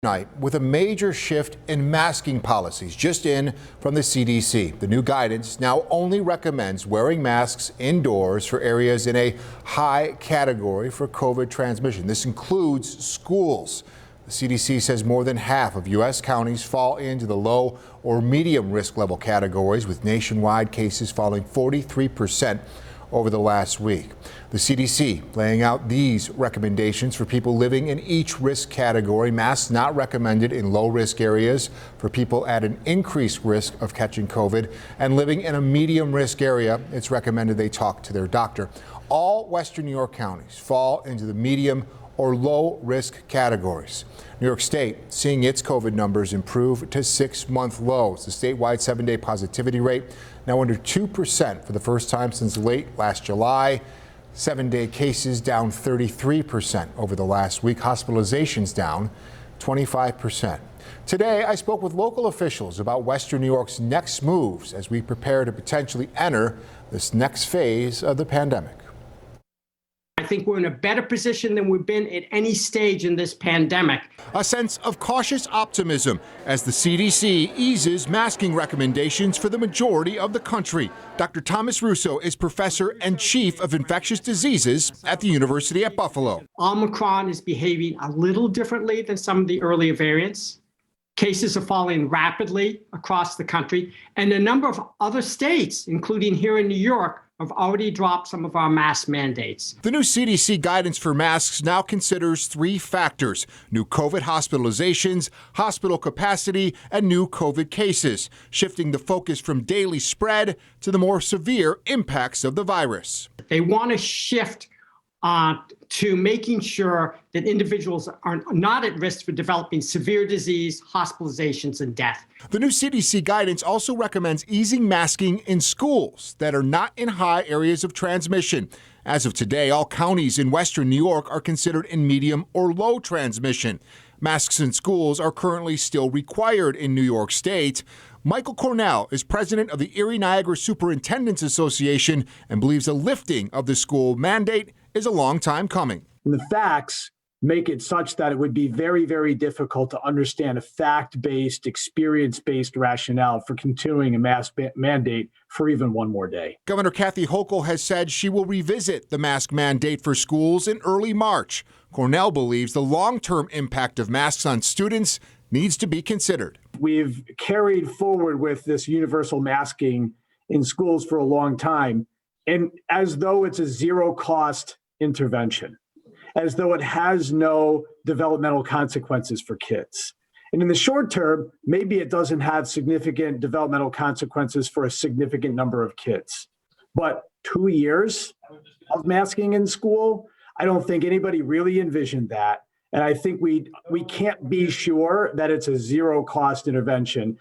Night with a major shift in masking policies just in from the CDC. The new guidance now only recommends wearing masks indoors for areas in a high category for COVID transmission. This includes schools. The CDC says more than half of U.S. counties fall into the low or medium risk level categories, with nationwide cases falling 43% over the last week. The CDC laying out these recommendations for people living in each risk category. Masks not recommended in low risk areas for people at an increased risk of catching COVID, and living in a medium risk area, it's recommended they talk to their doctor. All Western New York counties fall into the medium or low risk categories. New York State seeing its COVID numbers improve to 6-month lows. The statewide 7-day positivity rate now under 2% for the first time since late last July. 7-day cases down 33% over the last week. Hospitalizations down 25%. Today, I spoke with local officials about Western New York's next moves as we prepare to potentially enter this next phase of the pandemic. I think we're in a better position than we've been at any stage in this pandemic. A sense of cautious optimism as the CDC eases masking recommendations for the majority of the country. Dr. Thomas Russo is professor and chief of infectious diseases at the University at Buffalo. Omicron is behaving a little differently than some of the earlier variants. Cases are falling rapidly across the country, and a number of other states, including here in New York, have already dropped some of our mask mandates. The new CDC guidance for masks now considers 3 factors: new COVID hospitalizations, hospital capacity, and new COVID cases, shifting the focus from daily spread to the more severe impacts of the virus. They want to shift to making sure that individuals are not at risk for developing severe disease, hospitalizations, and death. The new CDC guidance also recommends easing masking in schools that are not in high areas of transmission. As of today, all counties in Western New York are considered in medium or low transmission. Masks in schools are currently still required in New York State. Michael Cornell is president of the Erie-Niagara Superintendents Association and believes a lifting of the school mandate is a long time coming. The facts make it such that it would be very, very difficult to understand a fact-based, experience-based rationale for continuing a mask mandate for even one more day. Governor Kathy Hochul has said she will revisit the mask mandate for schools in early March. Cornell believes the long-term impact of masks on students needs to be considered. We've carried forward with this universal masking in schools for a long time, and as though it's a zero-cost intervention, as though it has no developmental consequences for kids. And in the short term, maybe it doesn't have significant developmental consequences for a significant number of kids. But 2 years of masking in school, I don't think anybody really envisioned that. And I think we can't be sure that it's a zero-cost intervention.